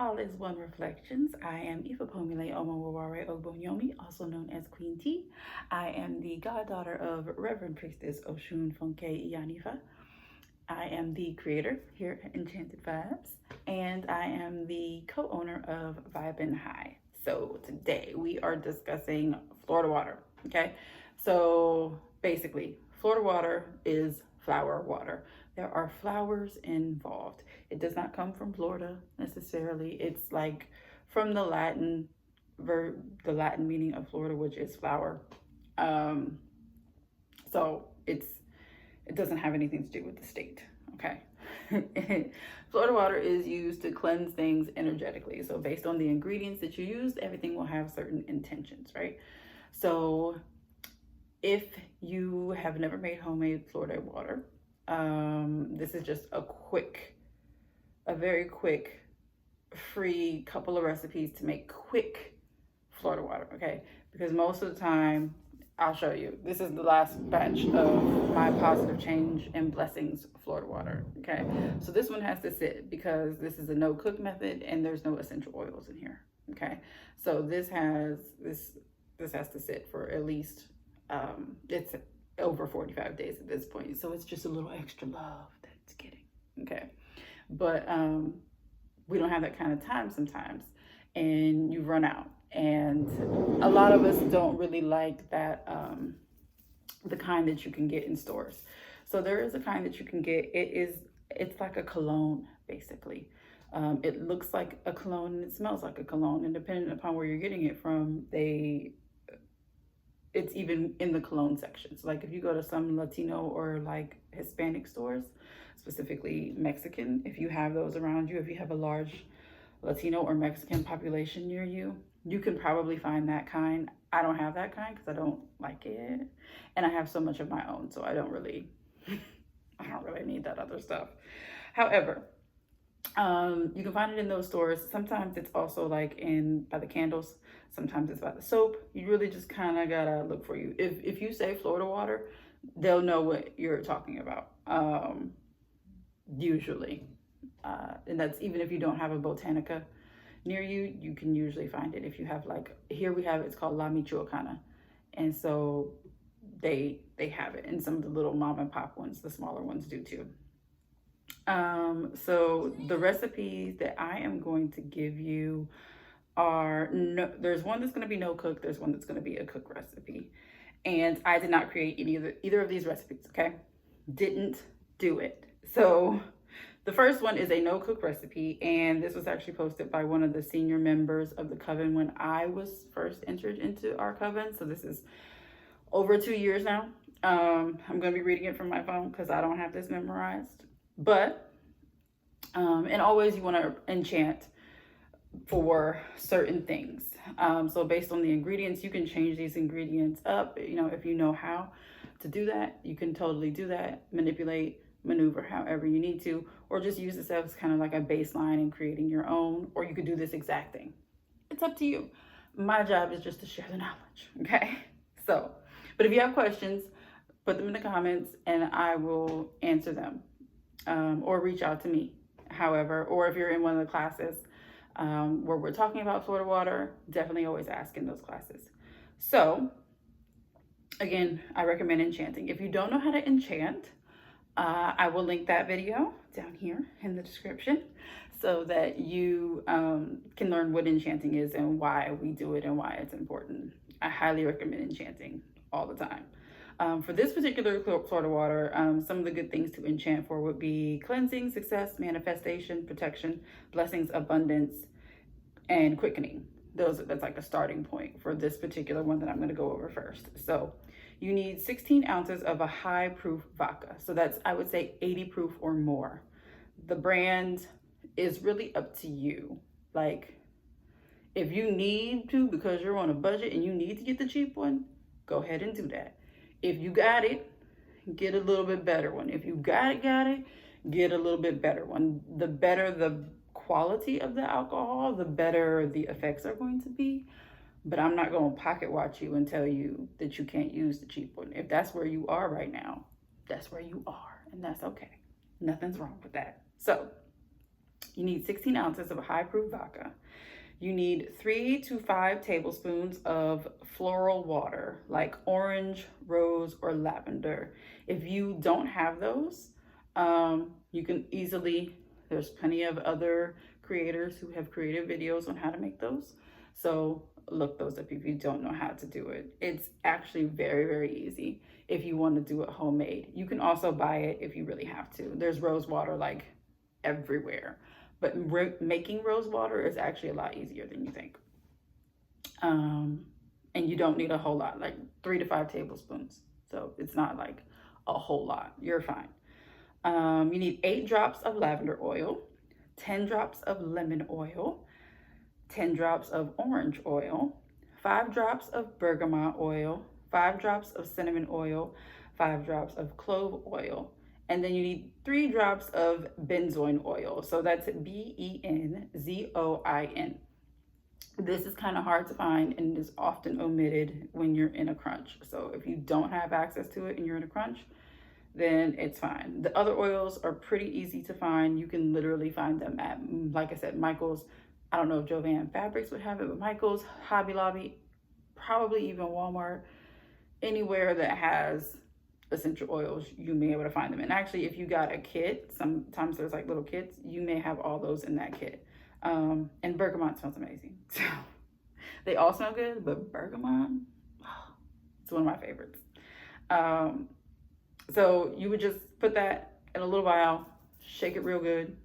All is One Reflections. I am Ifepomile Omowaware Ogbonyomi, also known as Queen T. I am the goddaughter of Reverend Priestess Oshun Fonke Iyanifa. I am the creator here at Enchanted Vibes, and I am the co-owner of Vibe and High. So today we are discussing Florida water, okay? So basically, Florida water is flower water. There are flowers involved. It does not come from Florida necessarily. It's like from the Latin verb, the Latin meaning of Florida, which is flower. So it doesn't have anything to do with the state, okay? Florida water is used to cleanse things energetically. So based on the ingredients that you use, everything will have certain intentions, right? So if you have never made homemade Florida water, this is just a very quick, free couple of recipes to make quick Florida water, okay? Because most of the time, I'll show you. This is the last batch of my Positive Change and Blessings Florida water, okay? So this one has to sit because this is a no cook method and there's no essential oils in here, okay? So this has to sit for at least, it's over 45 days at this point. So it's just a little extra love that it's getting, okay? But we don't have that kind of time sometimes and you run out. And a lot of us don't really like that, the kind that you can get in stores. So there is a kind that you can get. It's like a cologne, basically. It looks like a cologne and it smells like a cologne. And depending upon where you're getting it from, it's even in the cologne section. So like if you go to some Latino or like Hispanic stores, specifically Mexican, if you have those around you, if you have a large Latino or Mexican population near you, you can probably find that kind. I don't have that kind because I don't like it. And I have so much of my own, so I don't really need that other stuff. However, you can find it in those stores. Sometimes it's also like by the candles. Sometimes it's by the soap. You really just kind of gotta look for you. If you say Florida water, they'll know what you're talking about, usually. And that's even if you don't have a Botanica near you, you can usually find it. If you have like, here we have, it's called La Michoacana. And so they have it. And some of the little mom and pop ones, the smaller ones do too. So the recipes that I am going to give you are, there's one that's going to be no cook. There's one that's going to be a cook recipe. And I did not create either of these recipes, okay? Didn't do it. So the first one is a no cook recipe, and this was actually posted by one of the senior members of the coven when I was first entered into our coven. So this is over 2 years now. I'm going to be reading it from my phone because I don't have this memorized. But, and always you want to enchant for certain things. So based on the ingredients, you can change these ingredients up. You know, if you know how to do that, you can totally do that, manipulate, maneuver however you need to, or just use this as kind of like a baseline in creating your own, or you could do this exact thing. It's up to you. My job is just to share the knowledge, okay? So, but if you have questions, put them in the comments and I will answer them, or reach out to me, however, or if you're in one of the classes where we're talking about Florida water, definitely always ask in those classes. So, again, I recommend enchanting. If you don't know how to enchant, I will link that video down here in the description so that you can learn what enchanting is and why we do it and why it's important. I highly recommend enchanting all the time. For this particular Florida water, some of the good things to enchant for would be cleansing, success, manifestation, protection, blessings, abundance, and quickening. That's like a starting point for this particular one that I'm going to go over first. So you need 16 ounces of a high proof vodka. So that's, I would say 80 proof or more. The brand is really up to you. Like if you need to, because you're on a budget and you need to get the cheap one, go ahead and do that. If you got it, get a little bit better one. If you got it, get a little bit better one. The better the quality of the alcohol, the better the effects are going to be. But I'm not going to pocket watch you and tell you that you can't use the cheap one. If that's where you are right now, that's where you are. And that's okay. Nothing's wrong with that. So You need 16 ounces of high-proof vodka. You need 3 to 5 tablespoons of floral water, like orange, rose, or lavender. If you don't have those, you can easily, there's plenty of other creators who have created videos on how to make those. So look those up if you don't know how to do it. It's actually very, very easy if you want to do it homemade. You can also buy it if you really have to. There's rose water like everywhere. But making rose water is actually a lot easier than you think. And you don't need a whole lot, like 3 to 5 tablespoons. So it's not like a whole lot. You're fine. You need 8 drops of lavender oil, 10 drops of lemon oil, 10 drops of orange oil, 5 drops of bergamot oil, 5 drops of cinnamon oil, 5 drops of clove oil. And then you need 3 drops of benzoin oil. So that's Benzoin. This is kind of hard to find and is often omitted when you're in a crunch. So if you don't have access to it and you're in a crunch, then it's fine. The other oils are pretty easy to find. You can literally find them at, like I said, Michael's. I don't know if Joann Fabrics would have it, but Michael's, Hobby Lobby, probably even Walmart, anywhere that has essential oils, you may be able to find them. And actually, if you got a kit, sometimes there's like little kits, you may have all those in that kit. And bergamot smells amazing. So they all smell good, but bergamot, it's one of my favorites. So you would just put that in a little vial, shake it real good,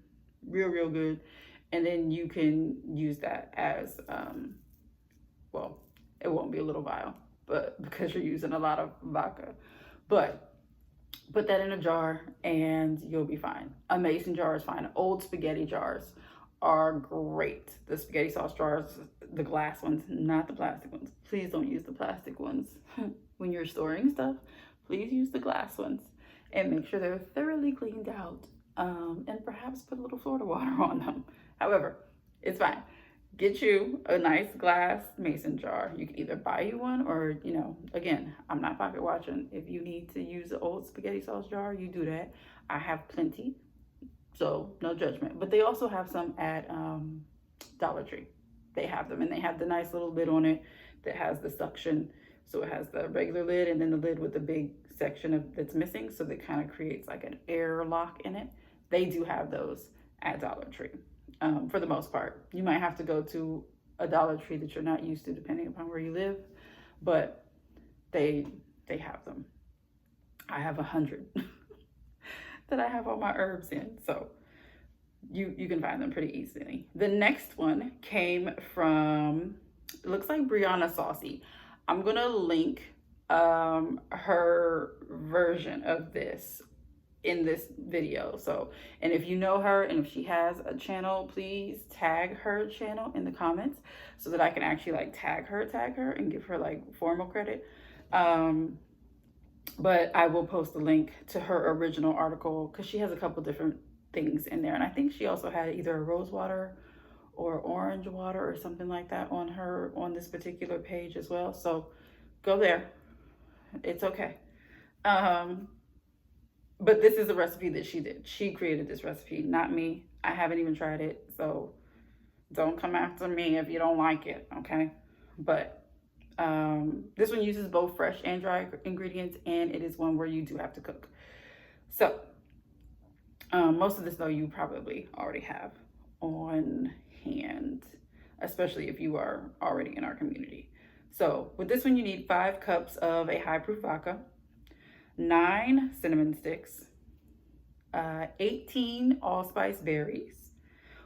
real good. And then you can use that as, well, it won't be a little vial, but because you're using a lot of vodka. But put that in a jar and you'll be fine. A mason jar is fine. Old spaghetti jars are great. The spaghetti sauce jars, the glass ones, not the plastic ones. Please don't use the plastic ones when you're storing stuff. Please use the glass ones and make sure they're thoroughly cleaned out, and perhaps put a little Florida water on them. However, it's fine. Get you a nice glass mason jar. You can either buy you one or, you know, again, I'm not pocket watching. If you need to use an old spaghetti sauce jar, you do that. I have plenty, so no judgment. But they also have some at Dollar Tree. They have them, and they have the nice little lid on it that has the suction. So it has the regular lid and then the lid with the big section that's missing. So that kind of creates like an air lock in it. They do have those at Dollar Tree. For the most part, you might have to go to a Dollar Tree that you're not used to depending upon where you live, but they have them. I have 100 that I have all my herbs in, so you can find them pretty easily. The next one came from, it looks like Brianna Saucy. I'm gonna link her version of this in this video. So, and if you know her and if she has a channel, please tag her channel in the comments so that I can actually like tag her and give her like formal credit. But I will post a link to her original article because she has a couple different things in there. And I think she also had either a rose water or orange water or something like that on this particular page as well. So go there. It's okay. But this is a recipe that she did. She created this recipe, not me. I haven't even tried it, so don't come after me if you don't like it, okay? But this one uses both fresh and dry ingredients, and it is one where you do have to cook. So most of this, though, you probably already have on hand, especially if you are already in our community. So with this one, you need 5 cups of a high-proof vodka, 9 cinnamon sticks, 18 allspice berries,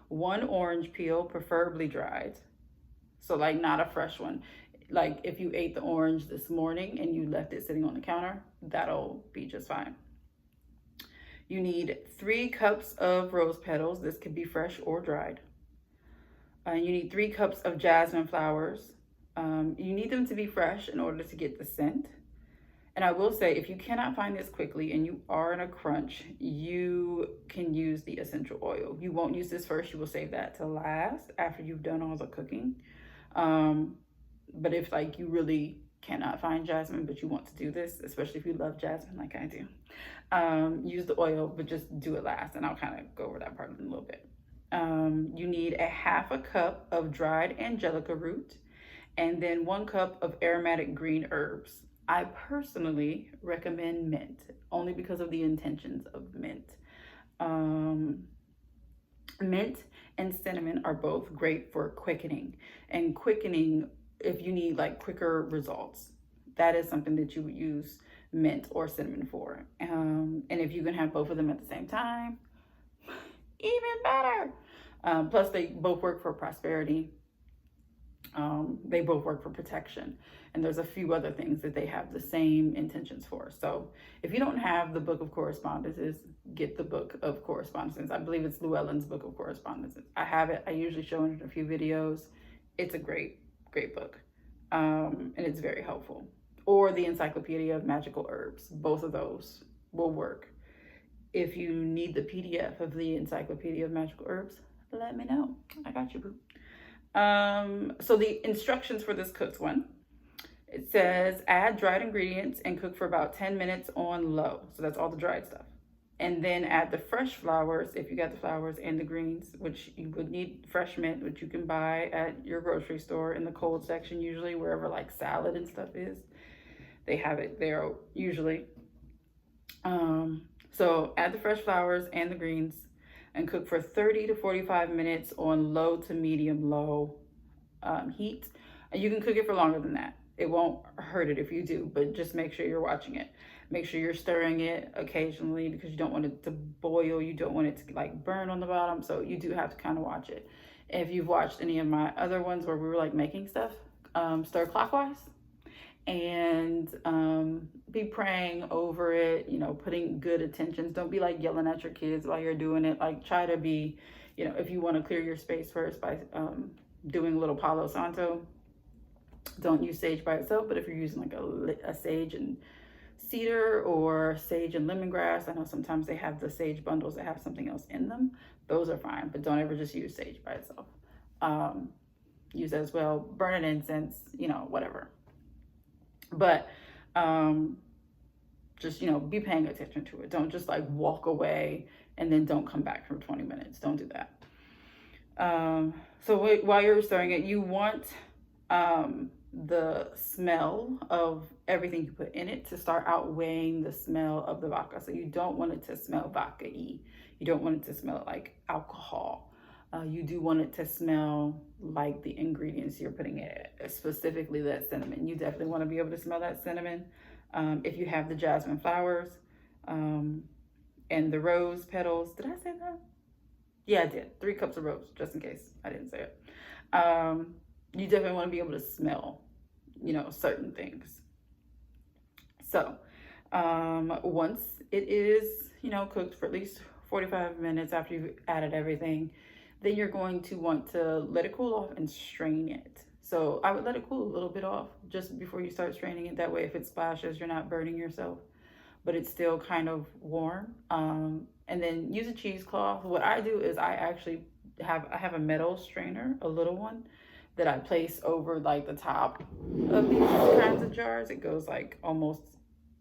1 orange peel, preferably dried. So like not a fresh one. Like if you ate the orange this morning and you left it sitting on the counter, that'll be just fine. You need 3 cups of rose petals. This could be fresh or dried. You need 3 cups of jasmine flowers. You need them to be fresh in order to get the scent. And I will say, if you cannot find this quickly and you are in a crunch, you can use the essential oil. You won't use this first. You will save that to last after you've done all the cooking. But if like you really cannot find jasmine, but you want to do this, especially if you love jasmine like I do, use the oil, but just do it last. And I'll kind of go over that part in a little bit. You need a half a cup of dried angelica root, and then 1 cup of aromatic green herbs. I personally recommend mint only because of the intentions of mint. Um, Mint and cinnamon are both great for quickening, and quickening if you need like quicker results. That is something that you would use mint or cinnamon for. And if you can have both of them at the same time, even better. Plus, they both work for prosperity. They both work for protection, and there's a few other things that they have the same intentions for. So if you don't have the Book of Correspondences, get the Book of Correspondences. I believe it's Llewellyn's Book of Correspondences. I have it. I usually show it in a few videos. It's a great book, and it's very helpful. Or the Encyclopedia of Magical Herbs. Both of those will work. If you need the PDF of the Encyclopedia of Magical Herbs, let me know. I got you, boo. So the instructions for this cooked one, it says add dried ingredients and cook for about 10 minutes on low. So that's all the dried stuff. And then add the fresh flowers, if you got the flowers, and the greens, which you would need fresh mint, which you can buy at your grocery store in the cold section, usually wherever like salad and stuff is. They have it there usually. So add the fresh flowers and the greens and cook for 30 to 45 minutes on low to medium low heat. And you can cook it for longer than that. It won't hurt it if you do, but just make sure you're watching it. Make sure you're stirring it occasionally because you don't want it to boil. You don't want it to like burn on the bottom. So you do have to kind of watch it. If you've watched any of my other ones where we were like making stuff, stir clockwise. And be praying over it, you know, putting good intentions. Don't be like yelling at your kids while you're doing it. Like try to be, you know, if you want to clear your space first by doing a little Palo Santo, don't use sage by itself. But if you're using like a sage and cedar or sage and lemongrass, I know sometimes they have the sage bundles that have something else in them. Those are fine, but don't ever just use sage by itself. Use that as well. Burn an incense, you know, whatever. But just, you know, be paying attention to it. Don't just like walk away and then don't come back for 20 minutes. Don't do that. So while you're stirring it, you want the smell of everything you put in it to start outweighing the smell of the vodka. So you don't want it to smell vodka-y. You don't want it to smell like alcohol. You do want it to smell like the ingredients you're putting in it, specifically that cinnamon. You definitely want to be able to smell that cinnamon. If you have the jasmine flowers and the rose petals. Did I say that? Yeah, I did. 3 cups of rose, just in case I didn't say it. You definitely want to be able to smell, you know, certain things. So once it is, you know, cooked for at least 45 minutes after you've added everything, then you're going to want to let it cool off and strain it. So I would let it cool a little bit off just before you start straining it. That way, if it splashes, you're not burning yourself, but it's still kind of warm. And then use a cheesecloth. What I do is I have a metal strainer, a little one, that I place over like the top of these kinds of jars. It goes like almost,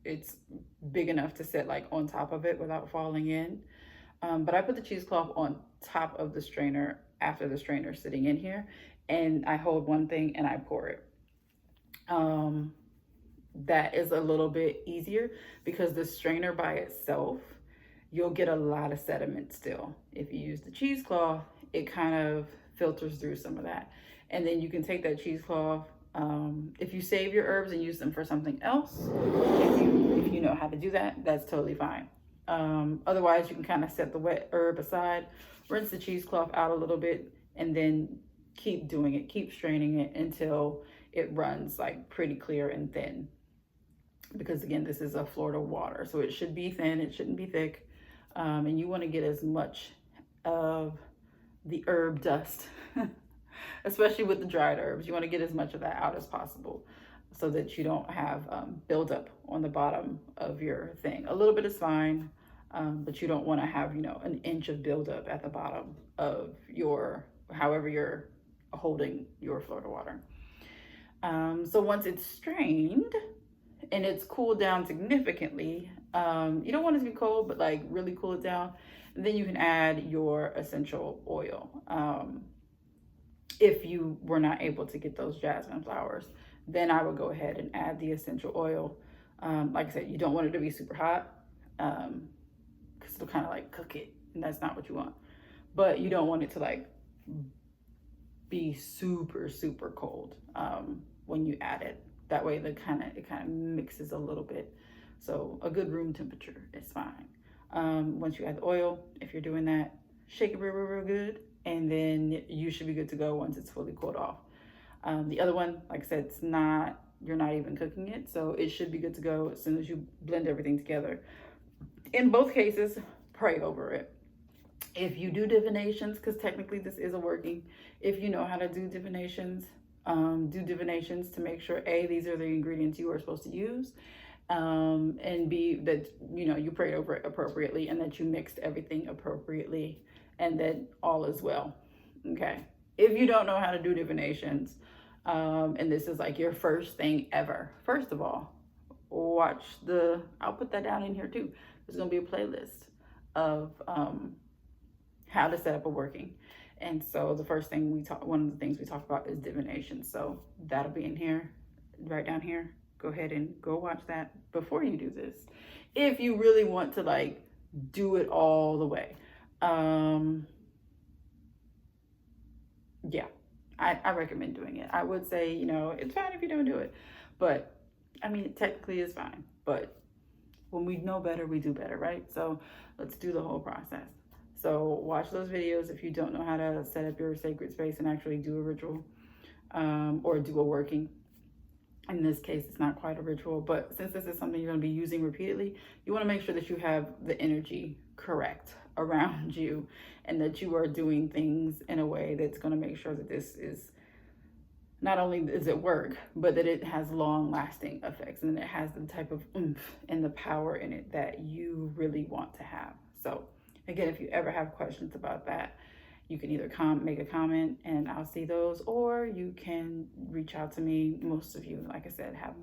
it's big enough to sit like on top of it without falling in. But I put the cheesecloth on top of the strainer after the strainer sitting in here, and I hold one thing and I pour it. That is a little bit easier because the strainer by itself, you'll get a lot of sediment still. If you use the cheesecloth, it kind of filters through some of that. And then you can take that cheesecloth, if you save your herbs and use them for something else, if you know how to do that, that's totally fine. Otherwise, you can kind of set the wet herb aside, rinse the cheesecloth out a little bit, and then keep doing it, keep straining it until it runs like pretty clear and thin. Because again, this is a Florida water, so it should be thin, it shouldn't be thick. And you want to get as much of the herb dust, especially with the dried herbs. You want to get as much of that out as possible so that you don't have buildup on the bottom of your thing. A little bit is fine, but you don't want to have, you know, an inch of buildup at the bottom of your, however you're holding your Florida water. So once it's strained and it's cooled down significantly, you don't want it to be cold, but like really cool it down. And then you can add your essential oil. If you were not able to get those jasmine flowers, then I would go ahead and add the essential oil. Like I said, you don't want it to be super hot, because it'll kind of like cook it, and that's not what you want. But you don't want it to like be super, super cold when you add it. That way it kind of mixes a little bit. So a good room temperature is fine. Once you add the oil, if you're doing that, shake it real good, and then you should be good to go once it's fully cooled off. The other one, like I said, you're not even cooking it, so it should be good to go as soon as you blend everything together. In both cases, pray over it. If you do divinations, because technically this is a working, if you know how to do divinations, do divinations to make sure A, these are the ingredients you are supposed to use, and B, that you prayed over it appropriately, and that you mixed everything appropriately, and that all is well. Okay. If you don't know how to do divinations, and this is like your first thing ever, first of all, I'll put that down in here too. There's going to be a playlist of how to set up a working. And so the first thing one of the things we talk about is divination. So that'll be in here, right down here. Go ahead and go watch that before you do this, if you really want to like do it all the way. Yeah, I recommend doing it. I would say, it's fine if you don't do it, but I mean, technically it's fine, but when we know better, we do better, right? So let's do the whole process. So watch those videos if you don't know how to set up your sacred space and actually do a ritual, or do a working. In this case, it's not quite a ritual, but since this is something you're going to be using repeatedly, you want to make sure that you have the energy correct around you, and that you are doing things in a way that's going to make sure that this is not only does it work, but that it has long lasting effects, and it has the type of oomph and the power in it that you really want to have. So again, if you ever have questions about that, you can either make a comment and I'll see those, or you can reach out to me. Most of you, like I said, have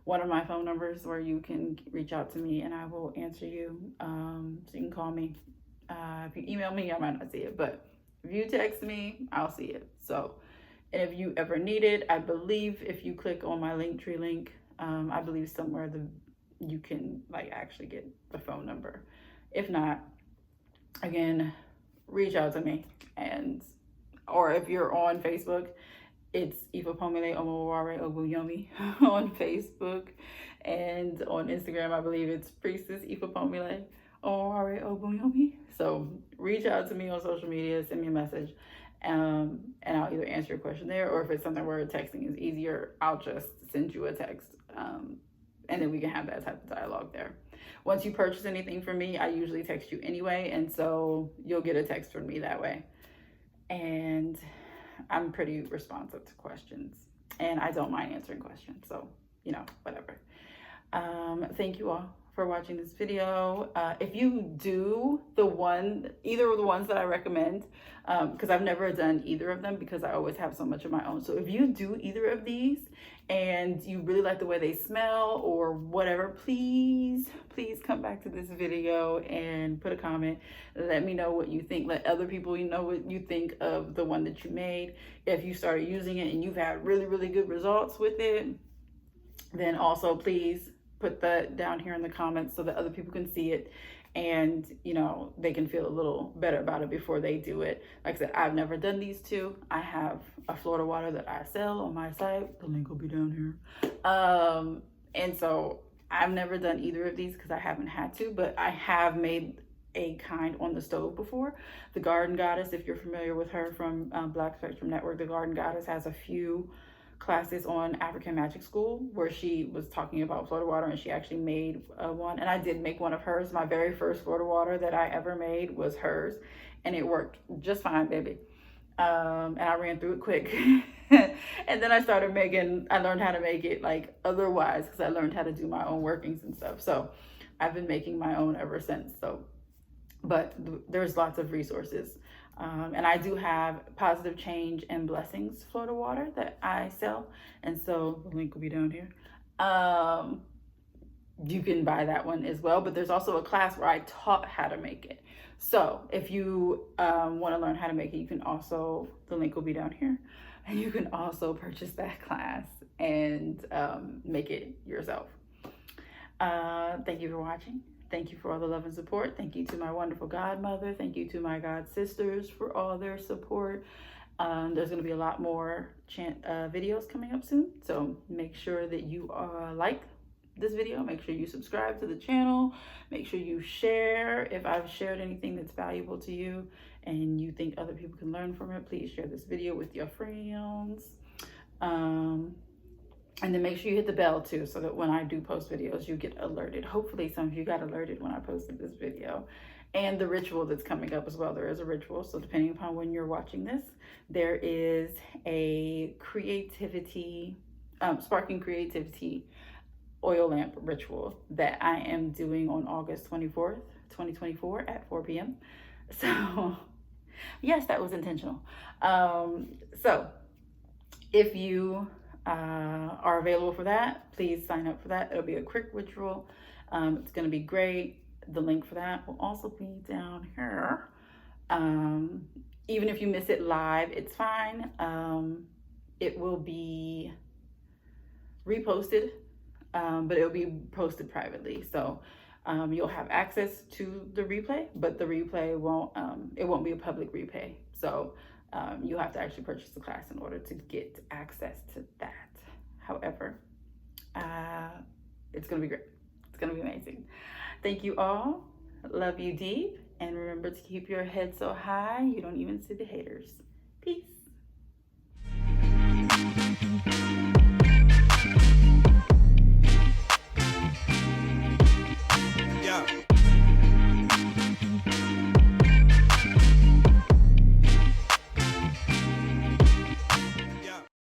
one of my phone numbers where you can reach out to me and I will answer you. So you can call me. If you email me, I might not see it, but if you text me, I'll see it. So, and if you ever need it, I believe if you click on my Linktree link, I believe somewhere you can like actually get the phone number. If not, again, reach out to me, or if you're on Facebook, it's Ifapomile Omoware Oguyomi on Facebook, and on Instagram, I believe it's Priestess Ifapomile Omoware Oguyomi. So reach out to me on social media, send me a message, and I'll either answer your question there, or if it's something where texting is easier, I'll just send you a text, and then we can have that type of dialogue there. Once you purchase anything from me, I usually text you anyway, and so you'll get a text from me that way. And I'm pretty responsive to questions, and I don't mind answering questions, so whatever. Thank you all for watching this video. If you do either of the ones that I recommend, because I've never done either of them because I always have so much of my own. So if you do either of these and you really like the way they smell or whatever, please come back to this video and put a comment. Let me know what you think. Let other people know what you think of the one that you made. If you started using it and you've had really, really good results with it, then also please put that down here in the comments so that other people can see it, and they can feel a little better about it before they do it. Like I said, I've never done these two. I have a Florida water that I sell on my site. The link will be down here. And so I've never done either of these because I haven't had to, but I have made a kind on the stove before. The Garden Goddess, if you're familiar with her from Black Spectrum Network, the Garden Goddess has a few classes on African Magic School where she was talking about Florida water, and she actually made one, and I did make one of hers. My very first Florida water that I ever made was hers, and it worked just fine, baby. And I ran through it quick. And then I learned how to make it like otherwise, because I learned how to do my own workings and stuff. So I've been making my own ever since. But there's lots of resources. And I do have Positive Change and Blessings Florida water that I sell, and so the link will be down here. you can buy that one as well. But there's also a class where I taught how to make it. So if you want to learn how to make it, you can also, the link will be down here, and you can also purchase that class and make it yourself. Thank you for watching. Thank you for all the love and support. Thank you to my wonderful godmother. Thank you to my god sisters for all their support. There's going to be a lot more videos coming up soon. So make sure that you like this video. Make sure you subscribe to the channel. Make sure you share. If I've shared anything that's valuable to you and you think other people can learn from it, please share this video with your friends. And then make sure you hit the bell too, so that when I do post videos, you get alerted. Hopefully some of you got alerted when I posted this video. And the ritual that's coming up as well. There is a ritual, so depending upon when you're watching this, there is a creativity, sparking creativity oil lamp ritual that I am doing on August 24th, 2024 at 4 p.m. So yes, that was intentional. So if you are available for that, please sign up for that. It'll be a quick ritual. It's going to be great. The link for that will also be down here. Even if you miss it live, it's fine. It will be reposted, but it'll be posted privately. So you'll have access to the replay, but the replay won't be a public replay. So you'll have to actually purchase the class in order to get access to that. However, it's going to be great. It's going to be amazing. Thank you all. Love you deep. And remember to keep your head so high you don't even see the haters. Peace.